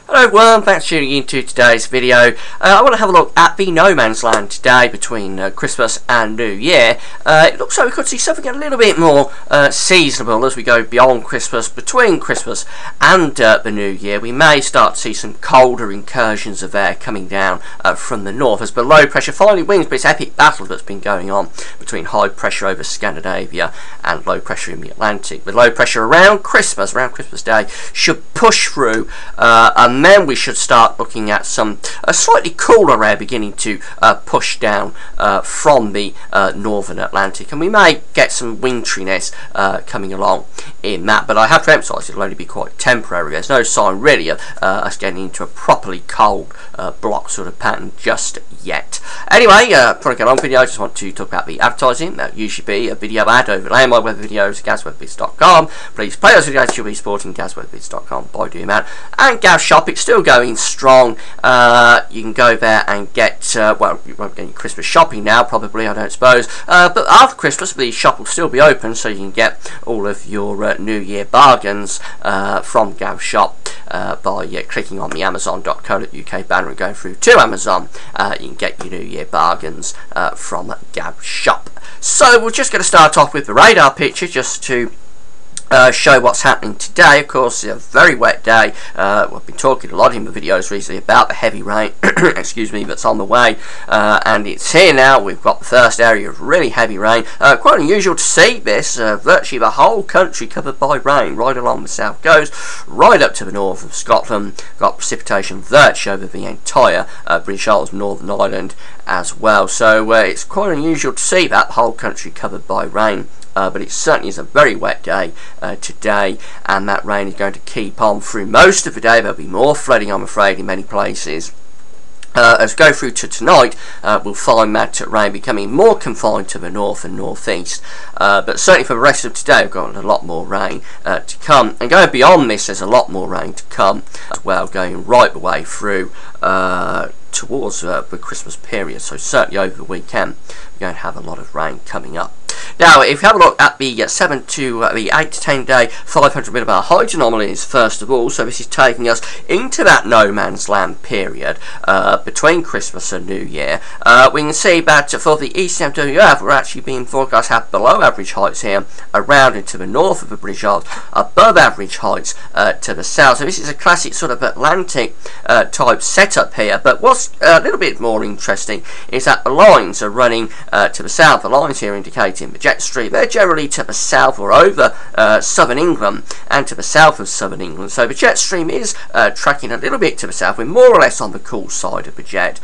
Hello everyone, thanks for tuning into today's video. I want to have a look at the no man's land today between Christmas and New Year. It looks like we could see something a little bit more seasonable as we go beyond Christmas, between Christmas and the New Year. We may start to see some colder incursions of air coming down from the north as the low pressure finally wins this epic battle that's been going on between high pressure over Scandinavia and low pressure in the Atlantic. The low pressure around Christmas Day, should push through and then we should start looking at some slightly cooler air beginning to push down from the northern Atlantic, and we may get some winteriness coming along in that, but I have to emphasise it'll only be quite temporary. There's no sign really of us getting into a properly cold block sort of pattern just yet. Anyway, before I get on video, I just want to talk about the advertising. That usually be a video ad over at my web videos, gazwebbiz.com. Please play those videos, you'll be supporting gazwebbiz.com by doing that. And Gaz Shop, it's still going strong. You can go there and get, well, you won't get any Christmas shopping now, probably, I don't suppose. But after Christmas, the shop will still be open, so you can get all of your New Year bargains from Gaz Shop by clicking on the Amazon.co.uk banner and going through to Amazon. You can get your New Year bargains from Gaz Shop. So we're just going to start off with the radar picture just to show what's happening today. Of course, a very wet day. We've been talking a lot in the videos recently about the heavy rain excuse me, that's on the way, and it's here now. We've got the first area of really heavy rain. Quite unusual to see this, virtually the whole country covered by rain, right along the south coast, right up to the north of Scotland. Got precipitation virtually over the entire British Isles, Northern Ireland as well. So it's quite unusual to see that whole country covered by rain. But it certainly is a very wet day today, and that rain is going to keep on through most of the day. There'll be more flooding, I'm afraid, in many places. As we go through to tonight, we'll find that rain becoming more confined to the north and northeast, but certainly for the rest of today we've got a lot more rain to come, and going beyond this there's a lot more rain to come as well, going right the way through towards the Christmas period. So certainly over the weekend we're going to have a lot of rain coming up. Now, if you have a look at the 7 to the 8 to 10 day 500 millibar height anomalies first of all, so this is taking us into that no man's land period between Christmas and New Year. We can see that for the ECMWF we're actually being forecast to have below average heights here around into the north of the British Isles, above average heights to the south. So this is a classic sort of Atlantic type setup here, but what's a little bit more interesting is that the lines are running to the south. The lines here indicating the jet stream, they're generally to the south or over southern England and to the south of southern England. So the jet stream is tracking a little bit to the south. We're more or less on the cool side of the jet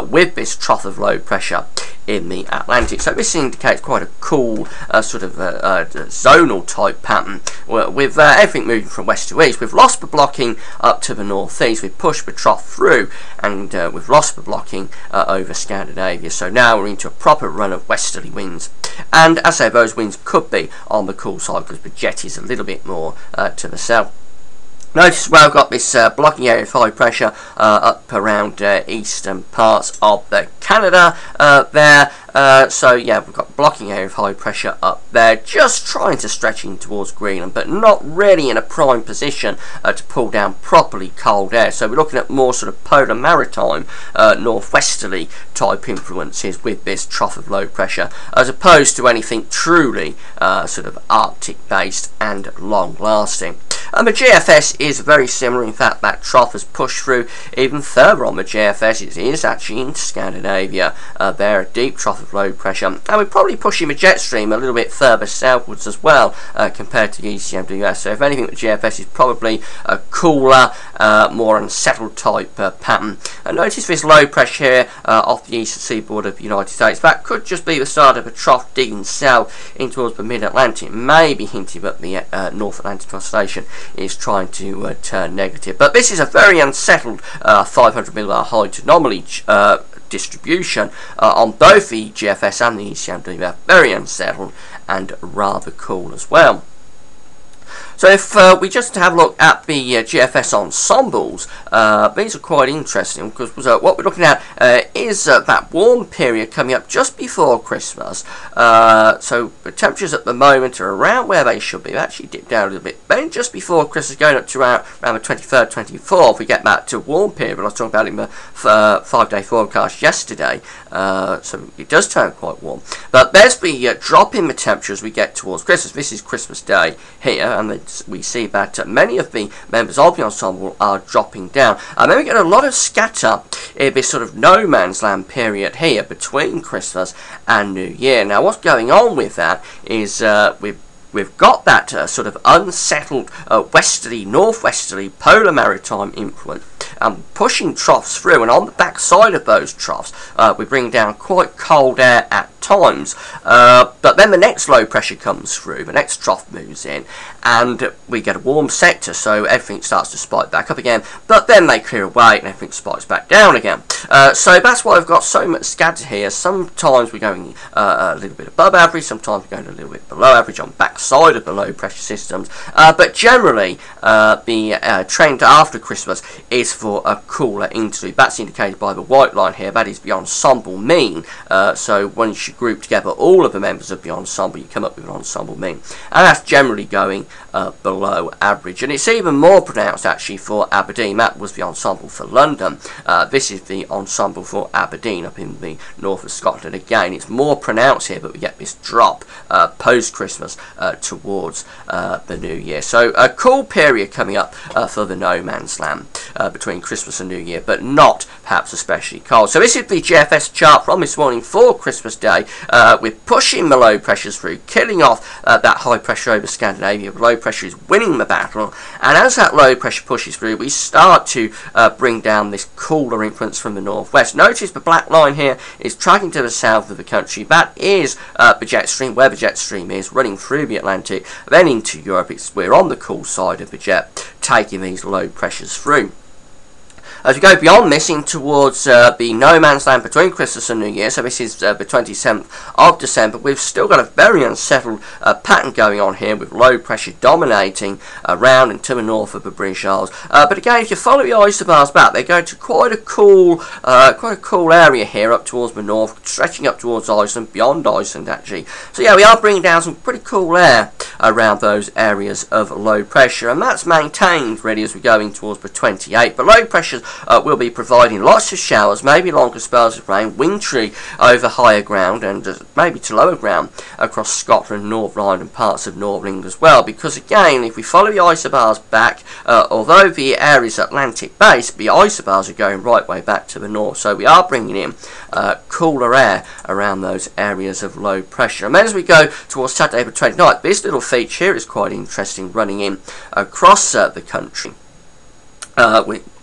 with this trough of low pressure in the Atlantic. So this indicates quite a cool sort of zonal type pattern with everything moving from west to east. We've lost the blocking up to the northeast, we've pushed the trough through, and we've lost the blocking over Scandinavia. So now we're into a proper run of westerly winds, and as I say, those winds could be on the cool side because the jet is a little bit more to the south. Notice well, I've got this blocking area of high pressure up around eastern parts of Canada there. So yeah, we've got blocking area of high pressure up there, just trying to stretch in towards Greenland, but not really in a prime position to pull down properly cold air. So we're looking at more sort of polar maritime northwesterly type influences with this trough of low pressure, as opposed to anything truly sort of Arctic based and long lasting. And the GFS is very similar. In fact, that trough has pushed through even further on the GFS. It is actually into Scandinavia. There, a deep trough of low pressure, and we're probably pushing the jet stream a little bit further southwards as well compared to the ECMWF. So if anything, the GFS is probably a cooler, more unsettled type pattern. And notice this low pressure here off the eastern seaboard of the United States. That could just be the start of a trough digging south in towards the mid-Atlantic, maybe hinting at the North Atlantic Oscillation is trying to turn negative. But this is a very unsettled 500 millibar height anomaly distribution on both the GFS and the ECMWF. Very unsettled and rather cool as well. So if we just have a look at the GFS ensembles, these are quite interesting because what we're looking at is that warm period coming up just before Christmas. So the temperatures at the moment are around where they should be. They actually dip down a little bit. Then just before Christmas, going up to around the 23rd, 24th, we get back to warm period. I was talking about it in the 5-day forecast yesterday. So it does turn quite warm. But there's the drop in the temperature as we get towards Christmas. This is Christmas Day here, and we see that many of the members of the ensemble are dropping down. And then we get a lot of scatter in this sort of no man's land period here between Christmas and New Year. Now what's going on with that is we've got that sort of unsettled westerly, northwesterly polar maritime influence pushing troughs through, and on the back side of those troughs we bring down quite cold air at times, but then the next low pressure comes through, the next trough moves in, and we get a warm sector, so everything starts to spike back up again, but then they clear away and everything spikes back down again. So that's why I've got so much scatter here. Sometimes we're going a little bit above average, sometimes we're going a little bit below average on the back side of the low pressure systems, but generally the trend after Christmas is for a cooler interlude. That's indicated by the white line here. That is the ensemble mean. So once you group together all of the members of the ensemble, you come up with an ensemble mean, and that's generally going below average. And it's even more pronounced actually for Aberdeen. That was the ensemble for London. This is the ensemble for Aberdeen up in the north of Scotland. Again, it's more pronounced here, but we get this drop post-Christmas towards the New Year. So a cool period coming up for the no man's land between Christmas and New Year, but not perhaps especially cold. So this is the GFS chart from this morning for Christmas Day. We're pushing the low pressures through, killing off that high pressure over Scandinavia. Low pressure is winning the battle, and as that low pressure pushes through, we start to bring down this cooler influence from the northwest. Notice the black line here is tracking to the south of the country. That is the jet stream, where the jet stream is running through the Atlantic, then into Europe. We're on the cool side of the jet, taking these low pressures through. As we go beyond this in towards the no man's land between Christmas and New Year, so this is the 27th of December, we've still got a very unsettled pattern going on here with low pressure dominating around and to the north of the British Isles. But again, if you follow the isobars back, they go to quite a cool area here up towards the north, stretching up towards Iceland, beyond Iceland actually. So yeah, we are bringing down some pretty cool air around those areas of low pressure, and that's maintained really as we're going towards the 28th. But low pressures will be providing lots of showers, maybe longer spells of rain, wintry over higher ground and maybe to lower ground across Scotland, Northern Ireland and parts of Northern England as well, because again, if we follow the isobars back, although the air is Atlantic based, the isobars are going right way back to the north, so we are bringing in cooler air around those areas of low pressure. And then as we go towards Saturday the 29th, this little feature here is quite interesting, running in across the country.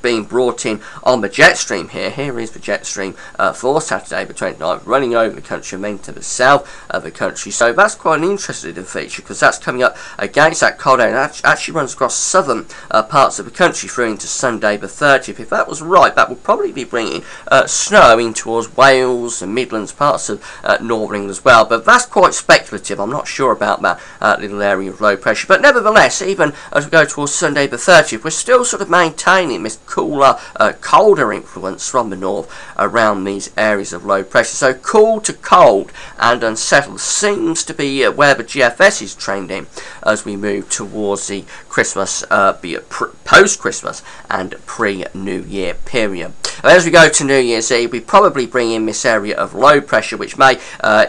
Being brought in on the jet stream here. Here is the jet stream for Saturday the 29th, running over the country and then to the south of the country. So that's quite an interesting feature, because that's coming up against that cold air, and actually runs across southern parts of the country through into Sunday the 30th. If that was right, that would probably be bringing snow in towards Wales and Midlands, parts of Northern England as well. But that's quite speculative. I'm not sure about that little area of low pressure. But nevertheless, even as we go towards Sunday the 30th, we're still sort of maintaining this cooler, colder influence from the north around these areas of low pressure. So cool to cold and unsettled seems to be where the GFS is trending as we move towards the Christmas, post-Christmas and pre-New Year period. And as we go to New Year's Eve, we probably bring in this area of low pressure, which may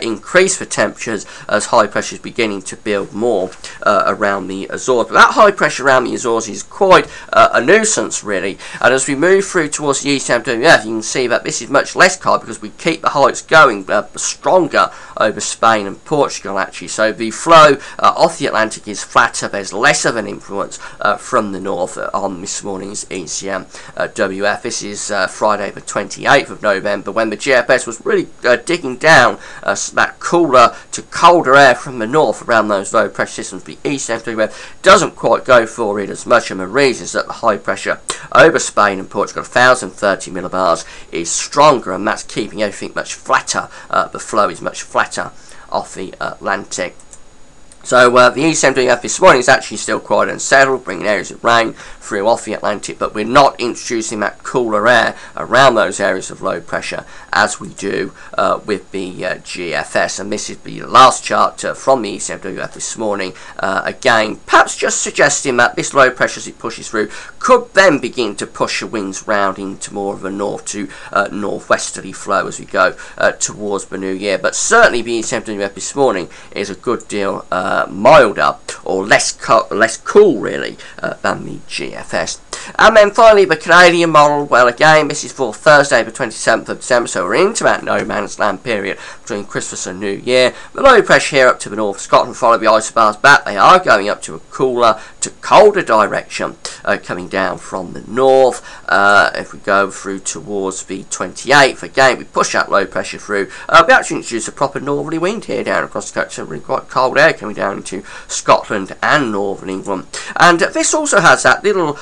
increase the temperatures as high pressure is beginning to build more around the Azores. But that high pressure around the Azores is quite a nuisance, really. And as we move through towards the ECMWF, you can see that this is much less cold because we keep the heights going stronger over Spain and Portugal, actually. So the flow off the Atlantic is flatter. There's less of an influence from the north on this morning's ECMWF. This is Friday the 28th of November, when the GFS was really digging down that cooler to colder air from the north around those low pressure systems. The ECMWF doesn't quite go for it as much, and the reason is that the high pressure over Spain and Portugal, 1030 millibars, is stronger, and that's keeping everything much flatter. The flow is much flatter off the Atlantic. So the ECMWF this morning is actually still quite unsettled, bringing areas of rain through off the Atlantic, but we're not introducing that cooler air around those areas of low pressure as we do with the GFS. And this is the last chart from the ECMWF this morning. Again, perhaps just suggesting that this low pressure, as it pushes through, could then begin to push the winds round into more of a north to northwesterly flow as we go towards the new year. But certainly the ECMWF this morning is a good deal milder or less cool really than the GFS. And then finally the Canadian model. Well, again, this is for Thursday the 27th of December, so we're into that no man's land period between Christmas and New Year. The low pressure here up to the north of Scotland follow the isobars back. They are going up to a cooler to colder direction coming down from the north. If we go through towards the 28th, again we push that low pressure through. We actually introduce a proper northerly wind here down across the country, so really quite cold air coming down into Scotland and northern England. And this also has that little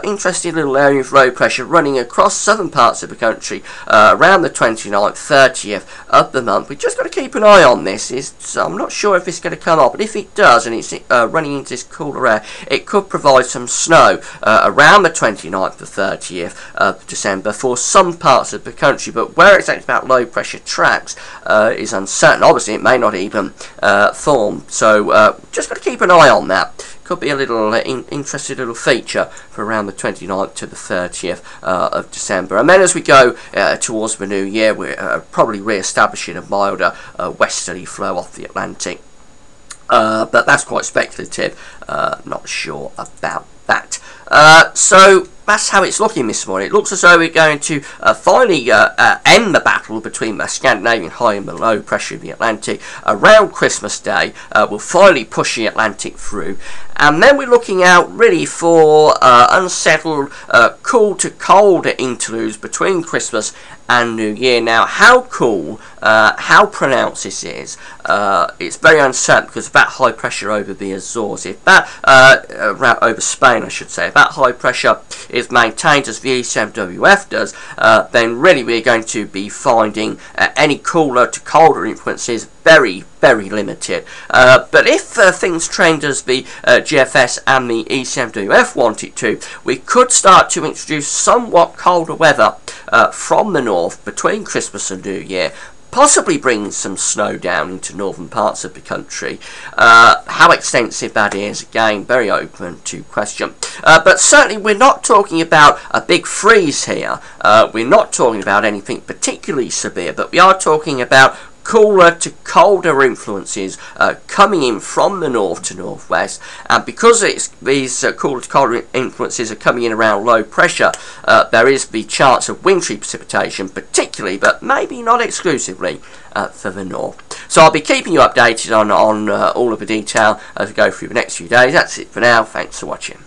interesting little area of low pressure running across southern parts of the country around the 29th, 30th of the month. We've just got to keep an eye on this. I'm not sure if it's going to come up, but if it does and it's running into this cooler air, it could provide some snow around the 29th to 30th of December for some parts of the country. But where exactly that low pressure tracks is uncertain. Obviously it may not even form, so just got to keep an eye on that. Could be a little interesting little feature for around the 29th to the 30th of December. And then as we go towards the new year, we're probably re-establishing a milder westerly flow off the Atlantic. But that's quite speculative. Not sure about that. So that's how it's looking this morning. It looks as though we're going to finally end the battle between the Scandinavian high and the low pressure of the Atlantic around Christmas Day. We'll finally push the Atlantic through, and then we're looking out really for unsettled cool to cold interludes between Christmas and New Year. Now, how cool, how pronounced this is, it's very uncertain because of that high pressure over the Azores. If that, over Spain I should say, if that high pressure is maintained as the ECMWF does, then really we're going to be finding any cooler to colder influences very, very limited. But if things trend as the GFS and the ECMWF want it to, we could start to introduce somewhat colder weather from the north between Christmas and New Year, possibly bringing some snow down into northern parts of the country. How extensive that is, again, very open to question. But certainly we're not talking about a big freeze here. We're not talking about anything particularly severe, but we are talking about cooler to colder influences coming in from the north to northwest, and because these cooler to colder influences are coming in around low pressure, there is the chance of wintry precipitation, particularly but maybe not exclusively for the north. So I'll be keeping you updated on all of the detail as we go through the next few days. That's it for now. Thanks for watching.